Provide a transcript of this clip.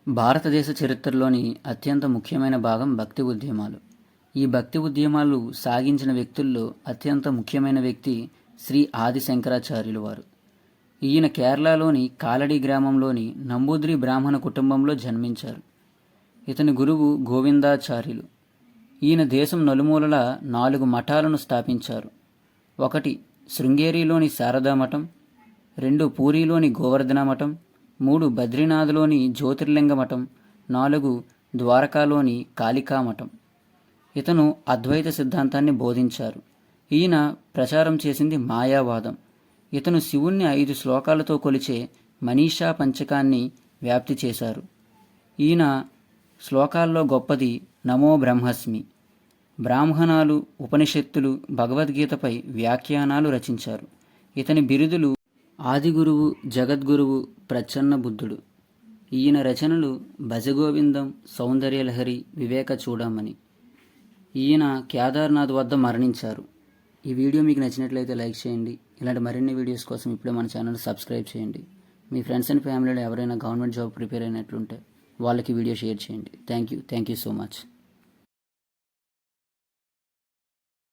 భారతదేశ చరిత్రలోని అత్యంత ముఖ్యమైన భాగం భక్తి ఉద్యమాలు. ఈ భక్తి ఉద్యమాలు సాగించిన వ్యక్తుల్లో అత్యంత ముఖ్యమైన వ్యక్తి శ్రీ ఆది శంకరాచార్యులు వారు. ఈయన కేరళలోని కాలడి గ్రామంలోని నంబూద్రి బ్రాహ్మణ కుటుంబంలో జన్మించారు. ఇతని గురువు గోవిందాచార్యులు. ఈయన దేశం నలుమూలల 4 మఠాలను స్థాపించారు. 1 శృంగేరిలోని శారదా మఠం, 2 పూరిలోని గోవర్ధన మఠం, 3 బద్రీనాథ్లోని జ్యోతిర్లింగ మఠం, 4 ద్వారకాలోని కాళికా మఠం. ఇతను అద్వైత సిద్ధాంతాన్ని బోధించారు. ఈయన ప్రచారం చేసింది మాయావాదం. ఇతను శివుణ్ణి 5 శ్లోకాలతో కొలిచే మనీషా పంచకాన్ని వ్యాప్తి చేశారు. ఈయన శ్లోకాల్లో గొప్పది నమో బ్రహ్మస్మి. బ్రాహ్మణాలు, ఉపనిషత్తులు, భగవద్గీతపై వ్యాఖ్యానాలు రచించారు. ఇతని బిరుదులు ఆదిగురువు, జగద్గురువు, ప్రచ్ఛన్న బుద్ధుడు. ఈయన రచనలు భజగోవిందం, సౌందర్యలహరి, వివేక చూడమని. ఈయన కేదార్నాథ్ వద్ద మరణించారు. ఈ వీడియో మీకు నచ్చినట్లయితే లైక్ చేయండి. ఇలాంటి మరిన్ని వీడియోస్ కోసం ఇప్పుడే మన ఛానల్ సబ్స్క్రైబ్ చేయండి. మీ ఫ్రెండ్స్ అండ్ ఫ్యామిలీలో ఎవరైనా గవర్నమెంట్ జాబ్ ప్రిపేర్ అయినట్లుంటే వాళ్ళకి వీడియో షేర్ చేయండి. Thank you so much.